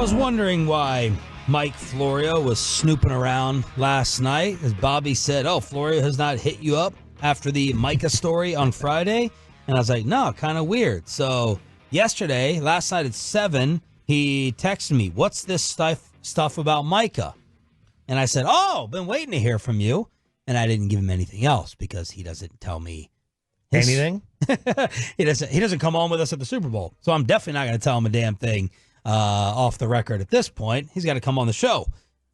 was wondering why Mike Florio was snooping around last night. As Bobby said, Florio has not hit you up after the Micah story on Friday. And I was like, no, kind of weird. So yesterday, last night at 7, he texted me, what's this stuff about Micah? And I said, been waiting to hear from you. And I didn't give him anything else because he doesn't tell me anything. He doesn't come on with us at the Super Bowl. So I'm definitely not going to tell him a damn thing off the record at this point. He's got to come on the show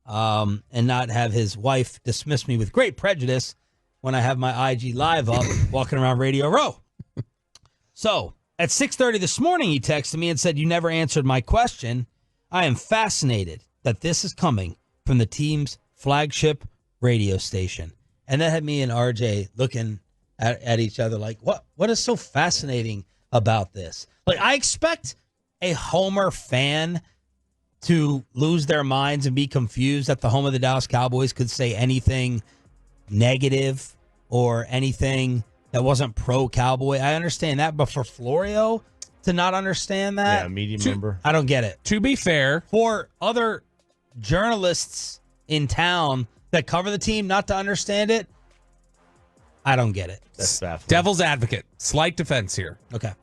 and not have his wife dismiss me with great prejudice when I have my IG live up walking around Radio Row. So at 6:30 this morning, he texted me and said, you never answered my question. I am fascinated that this is coming from the team's flagship radio station. And that had me and RJ looking at each other like, what is so fascinating about this? Like, I expect a Homer fan to lose their minds and be confused that the home of the Dallas Cowboys could say anything negative or anything that wasn't pro-Cowboy. I understand that, but for Florio to not understand that, media member, I don't get it. To be fair, for other journalists in town that cover the team not to understand it, I don't get it. That's baffling. Devil's advocate, slight defense here. Okay.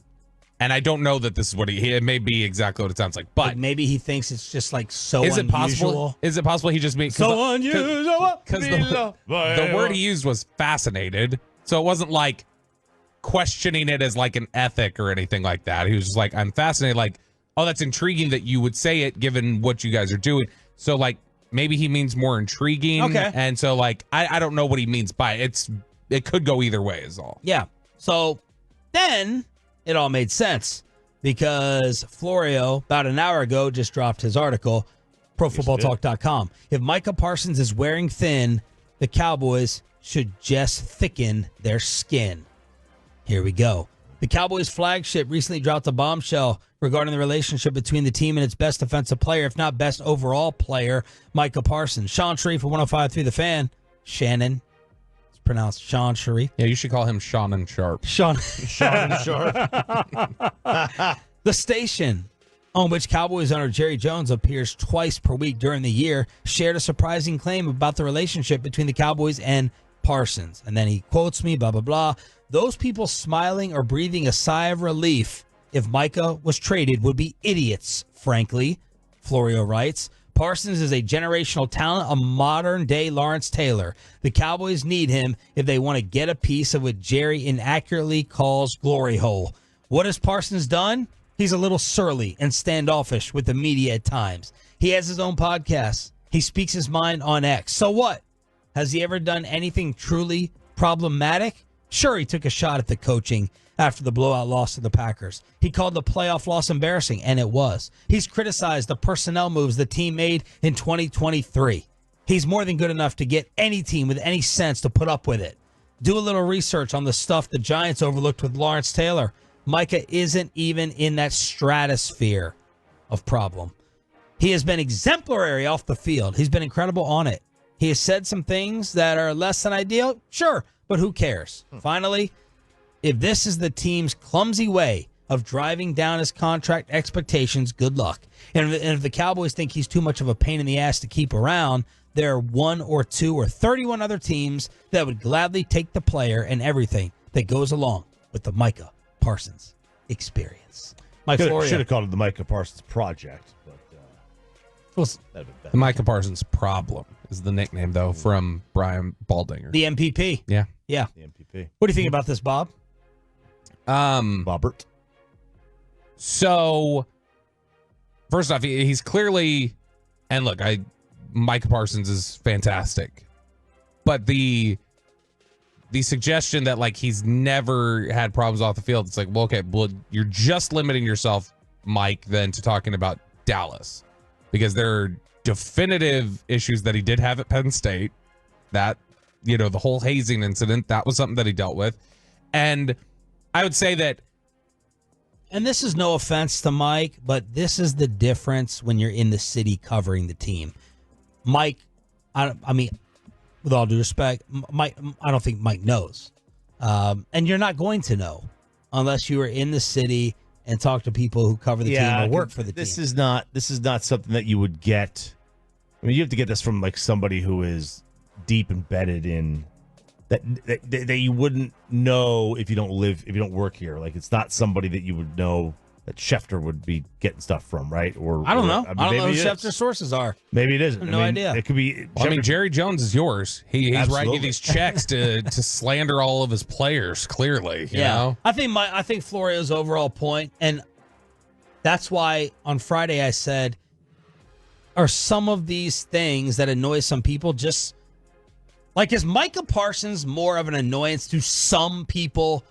And I don't know that this is what it may be exactly what it sounds like, but like maybe he thinks it's just like so is it unusual. possible? Is it possible he just means so unusual? Because the word he used was fascinated, so it wasn't like questioning it as like an ethic or anything like that. He was just like, I'm fascinated. Like, that's intriguing that you would say it given what you guys are doing. So like maybe he means more intriguing. Okay. And so like I don't know what he means by it. It could go either way is all. Yeah. So then it all made sense because Florio, about an hour ago, just dropped his article, ProFootballTalk.com. If Micah Parsons is wearing thin, the Cowboys should just thicken their skin. Here we go. The Cowboys flagship recently dropped a bombshell regarding the relationship between the team and its best defensive player, if not best overall player, Micah Parsons. Shan Shariff of 105.3 The Fan. Shannon. Pronounced Shan Shariff. Yeah, you should call him Shannon Sharp. Shannon Sharp. The station, on which Cowboys owner Jerry Jones appears twice per week during the year, shared a surprising claim about the relationship between the Cowboys and Parsons. And then he quotes me, blah, blah, blah. Those people smiling or breathing a sigh of relief if Micah was traded would be idiots, frankly, Florio writes. Parsons is a generational talent, a modern-day Lawrence Taylor. The Cowboys need him if they want to get a piece of what Jerry inaccurately calls glory hole. What has Parsons done? He's a little surly and standoffish with the media at times. He has his own podcast. He speaks his mind on X. So what? Has he ever done anything truly problematic? Sure, he took a shot at the coaching after the blowout loss to the Packers. He called the playoff loss embarrassing, and it was. He's criticized the personnel moves the team made in 2023. He's more than good enough to get any team with any sense to put up with it. Do a little research on the stuff the Giants overlooked with Lawrence Taylor. Micah isn't even in that stratosphere of problem. He has been exemplary off the field. He's been incredible on it. He has said some things that are less than ideal, sure, but who cares? Finally, if this is the team's clumsy way of driving down his contract expectations, good luck. And if the Cowboys think he's too much of a pain in the ass to keep around, there are 1 or 2 or 31 other teams that would gladly take the player and everything that goes along with the Micah Parsons experience. Should have called it the Micah Parsons Project. But the Micah Parsons Problem is the nickname, though, from Brian Baldinger. The MPP. Yeah. Yeah. The MPP. What do you think about this, Bob? Bobbert. So, first off, he's clearly, and look, Micah Parsons is fantastic, but the suggestion that like he's never had problems off the field, it's like, well, okay, well, you're just limiting yourself, Mike, then to talking about Dallas, because there are definitive issues that he did have at Penn State. That, the whole hazing incident, that was something that he dealt with, and I would say that. And this is no offense to Mike, but this is the difference when you're in the city covering the team. Mike, I mean, with all due respect, Mike, I don't think Mike knows. And you're not going to know unless you are in the city and talk to people who cover the team or work for the this team. This is not something that you would get. I mean, you have to get this from like somebody who is deep embedded in that you wouldn't know if you don't work here. Like, it's not somebody that you would know that Schefter would be getting stuff from, right? Or I don't know. I don't know who maybe it Schefter's is. sources are. Maybe it isn't. No idea. It could be. Well, I mean, Schefter- Jerry Jones is yours. He's writing Absolutely. you these checks to slander all of his players. Clearly, you know. I think Florio's overall point, and that's why on Friday I said, are some of these things that annoy some people just like, is Micah Parsons more of an annoyance to some people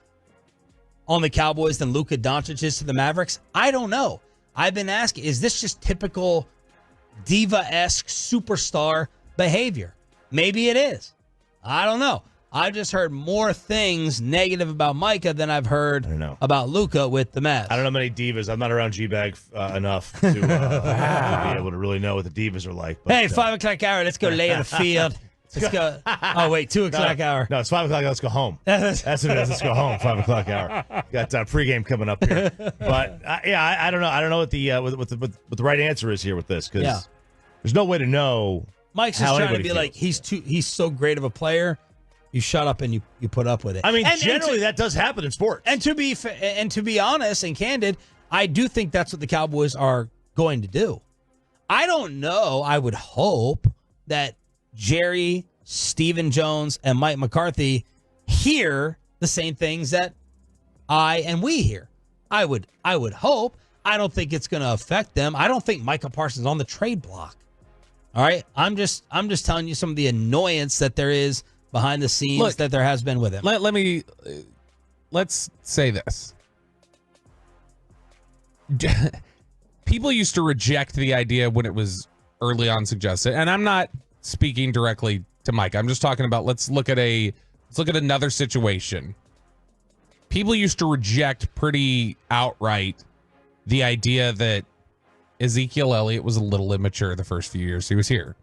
on the Cowboys than Luka Doncic is to the Mavericks? I don't know. I've been asking, is this just typical diva-esque superstar behavior? Maybe it is. I don't know. I've just heard more things negative about Micah than I've heard about Luka with the Mavs. I don't know many divas. I'm not around G-Bag enough to be able to really know what the divas are like. But, Hey, 5 o'clock hour. Let's go lay in the field. Let's go. Oh, wait, 2 o'clock hour. No, it's 5 o'clock. Let's go home. That's what it is. Let's go home. 5 o'clock hour. Got pregame coming up here. But I don't know. I don't know what the right answer is here with this, because there's no way to know. Mike's just trying to be like, he's so great of a player. You shut up and you put up with it. I mean, generally that does happen in sports. And to be honest and candid, I do think that's what the Cowboys are going to do. I don't know. I would hope that Jerry, Stephen Jones, and Mike McCarthy hear the same things that I and we hear. I would hope. I don't think it's going to affect them. I don't think Micah Parsons is on the trade block. All right, I'm just telling you some of the annoyance that there is behind the scenes that there has been with him. Let's say this. People used to reject the idea when it was early on suggested, and I'm not speaking directly to Mike. I'm just talking about let's look at another situation. People used to reject pretty outright the idea that Ezekiel Elliott was a little immature the first few years he was here.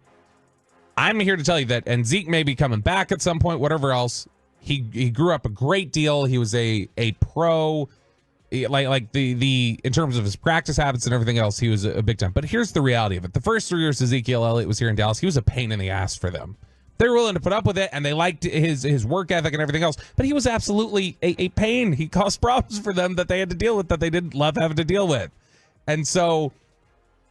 I'm here to tell you that, and Zeke may be coming back at some point, whatever else. He grew up a great deal. He was a pro, like the in terms of his practice habits and everything else, he was a big time. But here's the reality of it. The first 3 years Ezekiel Elliott was here in Dallas, he was a pain in the ass for them. They were willing to put up with it, and they liked his work ethic and everything else. But he was absolutely a pain. He caused problems for them that they had to deal with, that they didn't love having to deal with. And so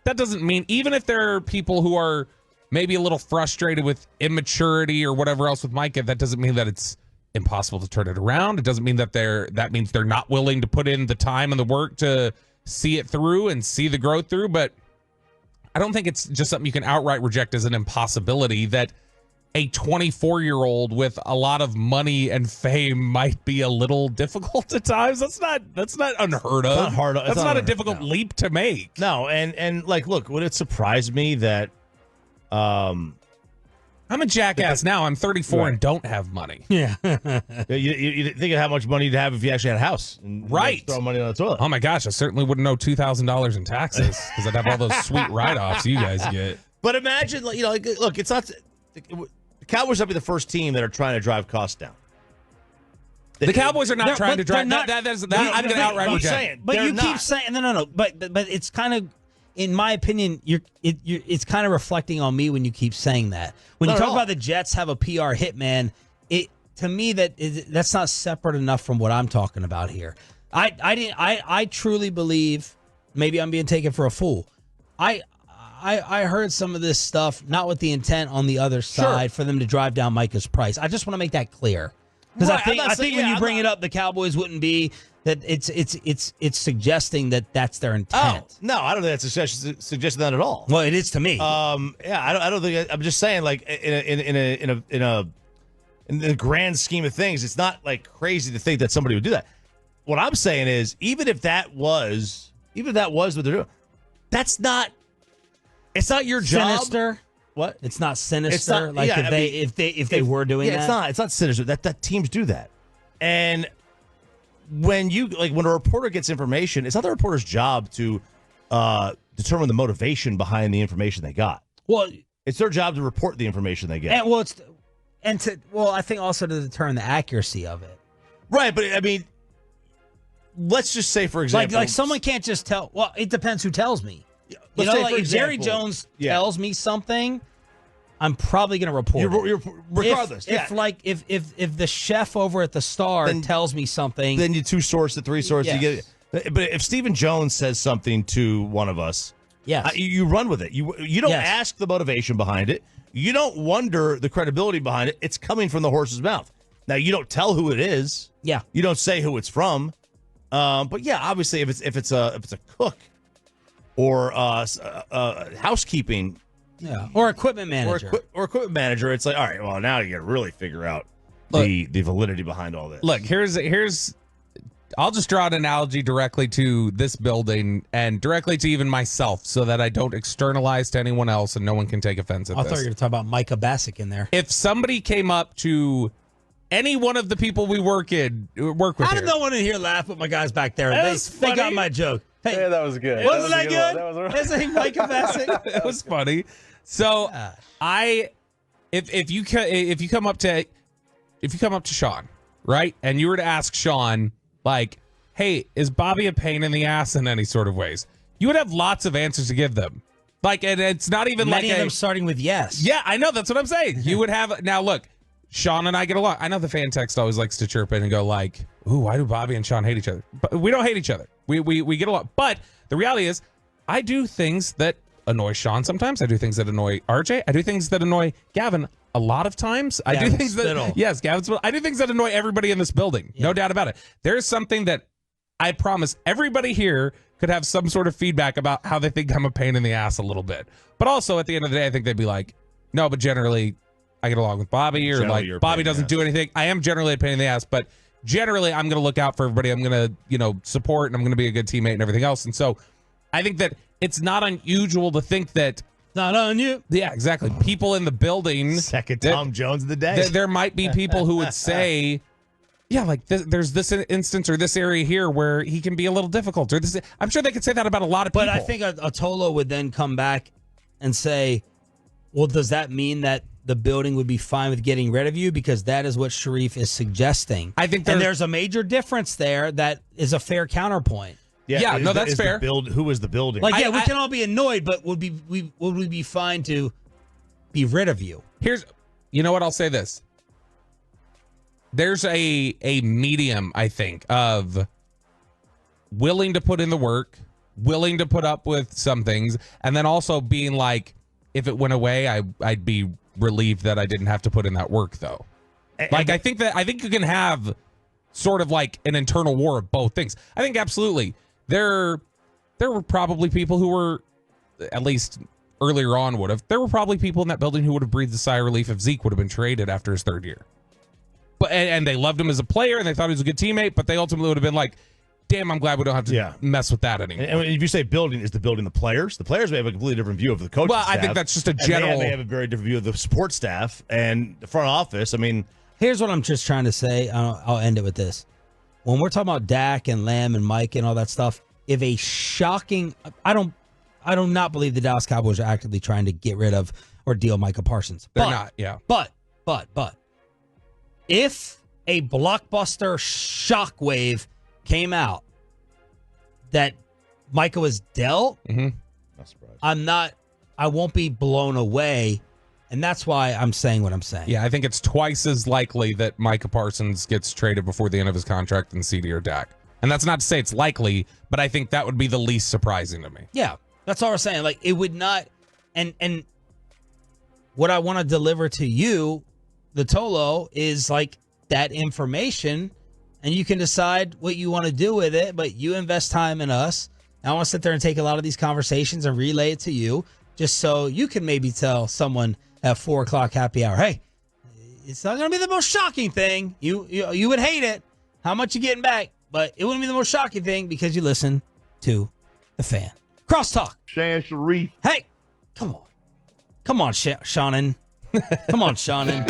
that doesn't mean, even if there are people who are maybe a little frustrated with immaturity or whatever else with Micah, that doesn't mean that it's impossible to turn it around. It doesn't mean that that means they're not willing to put in the time and the work to see it through and see the growth through. But I don't think it's just something you can outright reject as an impossibility, that a 24-year-old with a lot of money and fame might be a little difficult at times. That's not unheard of. That's not a difficult leap to make. No, and like, look, would it surprise me that I'm a jackass now. I'm 34 and don't have money. Yeah. you think of how much money you'd have if you actually had a house. And right. Throw money on the toilet. Oh, my gosh. I certainly wouldn't owe $2,000 in taxes because I'd have all those sweet write-offs you guys get. But imagine, look, it's not... The Cowboys will be the first team that are trying to drive costs down. The Cowboys are not trying to drive... I'm going to outright reject. But you keep saying... No. But it's kind of... In my opinion, it's kind of reflecting on me when you keep saying that. When you talk about the Jets have a PR hitman, to me that's not separate enough from what I'm talking about here. I truly believe, maybe I'm being taken for a fool. I heard some of this stuff not with the intent on the other side for them to drive down Micah's price. I just want to make that clear, because I think when you bring it up, the Cowboys wouldn't be. That it's suggesting that that's their intent. Oh, no, I don't think that's suggesting that at all. Well, it is to me. I don't think. I'm just saying, like, in the grand scheme of things, it's not like crazy to think that somebody would do that. What I'm saying is, even if that was what they're doing, that's not. It's not your job. Sinister. What? It's not sinister. It's not, like if they were doing that. It's not sinister. That teams do that, and. When a reporter gets information, it's not the reporter's job to determine the motivation behind the information they got. Well, it's their job to report the information they get. And I think also to determine the accuracy of it. Right, but I mean, let's just say, for example, like someone can't just tell. Well, it depends who tells me. Let's say, like for if Jerry example, Jones tells me something, I'm probably going to report it. You're, regardless. If the chef over at the Star tells me something, then you 2 sources, 3 sources. Yes. You get. But if Stephen Jones says something to one of us, yes. You run with it. You don't ask the motivation behind it. You don't wonder the credibility behind it. It's coming from the horse's mouth. Now you don't tell who it is. Yeah. You don't say who it's from. But yeah, obviously, if it's a cook or housekeeping, or equipment manager, or equipment manager, it's like, all right, well, now you got to really figure out the validity behind all this. Look, here's. I'll just draw an analogy directly to this building and directly to even myself so that I don't externalize to anyone else and no one can take offense at I this. thought you were going to talk about Micah Bassick in there. If somebody came up to any one of the people we work with How did no one in here laugh but my guys back there? They got my joke. Hey, Yeah, that was good. wasn't that good? That was right. That's a Micah Bassick. It was funny. So if you come up to Sean, right, and you were to ask Sean, like, hey, is Bobby a pain in the ass in any sort of ways? You would have lots of answers to give them. Like, and it's not even Many of them starting with yes. Yeah, I know. That's what I'm saying. You would have. Now, look, Sean and I get along. I know the fan text always likes to chirp in and go like, ooh, why do Bobby and Sean hate each other? But we don't hate each other. We get along. But the reality is, I do things that annoy Sean sometimes. I do things that annoy RJ. I do things that annoy Gavin a lot of times. I do things that, yes, Gavin's, I do things that annoy everybody in this building. No doubt about it. There's something that I promise everybody here could have some sort of feedback about how they think I'm a pain in the ass a little bit. But also at the end of the day, I think they'd be like, no, but generally I get along with Bobby, or Generally, like Bobby doesn't do anything. I am generally a pain in the ass, but generally I'm going to look out for everybody. I'm going to, support, and I'm going to be a good teammate and everything else. And so I think that it's not unusual to think that not on you. Yeah, exactly. People in the building. Second Tom Jones of the day. There might be people who would say, yeah, like there's this instance or this area here where he can be a little difficult. Or this, I'm sure they could say that about a lot of people. But I think a Tolo would then come back and say, well, does that mean that the building would be fine with getting rid of you? Because that is what Shariff is suggesting. I think there's a major difference there that is a fair counterpoint. Yeah, no, that's fair. Who is the building? Like, we can all be annoyed, but would we be fine to be rid of you? You know what? I'll say this. There's a medium, I think, of willing to put in the work, willing to put up with some things, and then also being like, if it went away, I'd be relieved that I didn't have to put in that work, though. Like, I think you can have sort of like an internal war of both things. I think absolutely. There were probably people who were, at least earlier on there were probably people in that building who would have breathed a sigh of relief if Zeke would have been traded after his third year. But and they loved him as a player and they thought he was a good teammate, but they ultimately would have been like, damn, I'm glad we don't have to mess with that anymore. And if you say building, is the building the players? The players may have a completely different view of the coaching staff. Well, I think that's just a general. They have a very different view of the support staff and the front office. I mean, here's what I'm just trying to say. I'll end it with this. When we're talking about Dak and Lamb and Mike and all that stuff, if a shocking, I do not believe the Dallas Cowboys are actively trying to get rid of or deal Micah Parsons. They're not, yeah. But if a blockbuster shockwave came out that Micah was dealt, not surprised. I won't be blown away. And that's why I'm saying what I'm saying. Yeah, I think it's twice as likely that Micah Parsons gets traded before the end of his contract than CD or Dak. And that's not to say it's likely, but I think that would be the least surprising to me. Yeah, that's all we're saying. Like, it would not, and what I want to deliver to you, the Tolo, is like that information, and you can decide what you want to do with it, but you invest time in us. And I want to sit there and take a lot of these conversations and relay it to you, just so you can maybe tell someone at 4 o'clock happy hour, hey, it's not going to be the most shocking thing. You would hate it. How much you getting back? But it wouldn't be the most shocking thing because you listen to the fan. Crosstalk. Shan Shariff. Hey, come on. Come on, Shannon. Come on, Shannon.